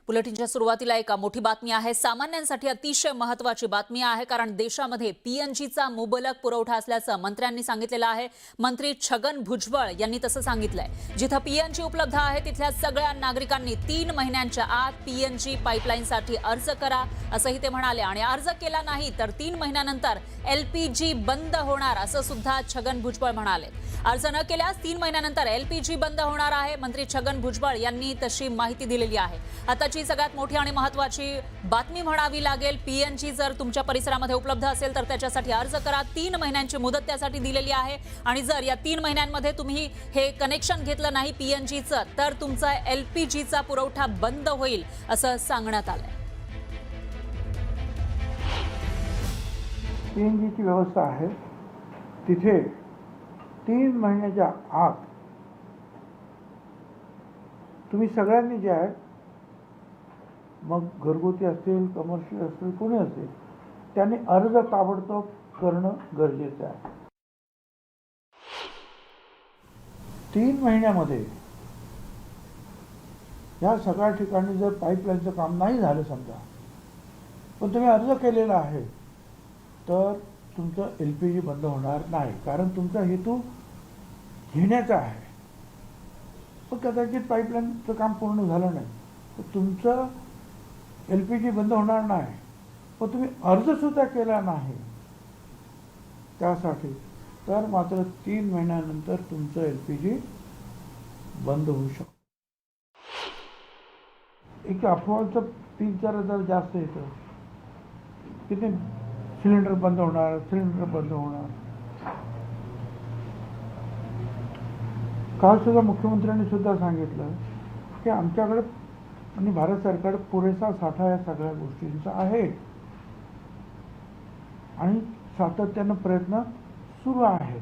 बुलेटिनच्या सुरुवातीला एक मोठी बातमी आहे। सामान्यांसाठी अतिशय महत्त्वाची बातमी आहे, कारण देशामध्ये पीएनजीचा मुबलक पुरवठा असल्याचं मंत्र्यांनी सांगितलेलं आहे। मंत्री छगन भुजबळ यांनी तसं सांगितलंय। जिथे पीएनजी उपलब्ध आहे तिथल्या सगळ्या नागरिकांनी 3 महिन्यांच्या आत पीएनजी पाईपलाईनसाठी अर्ज करा असंही ते म्हणाले। आणि अर्ज केला नाही तर 3 महिन्यानंतर एलपीजी बंद होणार असं सुद्धा छगन भुजबळ म्हणाले। अर्ज न केल्यास 3 महिन्यानंतर एलपीजी बंद होणार आहे। मंत्री छगन भुजबळ यांनी तशी माहिती दिलेली आहे। आताची सगळ्यात मोठी आणि महत्त्वाची बातमी म्हणावी लागेल। पीएनजी जर तुमच्या परिसरामध्ये उपलब्ध असेल तर त्याच्यासाठी अर्ज करा। 3 महिन्यांची मुदत त्यासाठी दिलेली आहे आणि जर या 3 महिन्यांमध्ये तुम्ही हे कनेक्शन घेतलं नाही पीएनजीचं तर तुमचा एलपीजीचा पुरवठा बंद होईल असं सांगण्यात आलंय। पीएनजीची व्यवस्था आहे तिथे 3 महिन्याच्या आत तुम्ही सगळ्यांनी जे आहे, मग घरगुती असतील, कमर्शियल असतील, कोणी असेल, त्यांनी अर्ज ताबडतोब करणं गरजेचं आहे। 3 महिन्यामध्ये या सगळ्या ठिकाणी जर पाईपलाईनचं काम नाही झालं समजा, पण तुम्ही अर्ज केलेला आहे तर तुमचं एलपीजी बंद होणार नाही, कारण तुमचा हेतू घेण्याचा आहे। पण कदाचित पाईपलाईनचं काम पूर्ण झालं नाही तर तुमचं एलपीजी बंद होणार नाही, पण तुम्ही अर्जसुद्धा केला नाही त्यासाठी, तर मात्र 3 महिन्यानंतर तुमचं एलपीजी बंद होऊ शकतं। एक अफवाचं 3-4 हजार जास्त येतं की ते सिलेंडर बंद होणार, सिलेंडर बंद होणार। काल सुद्धा मुख्यमंत्र्यांनी सुद्धा सांगितलं की आमच्याकडे आणि भारत सरकार पुरेसा साठा या सगळ्या गोष्टींचा आहे आणि सातत्यानं प्रयत्न सुरू आहेत।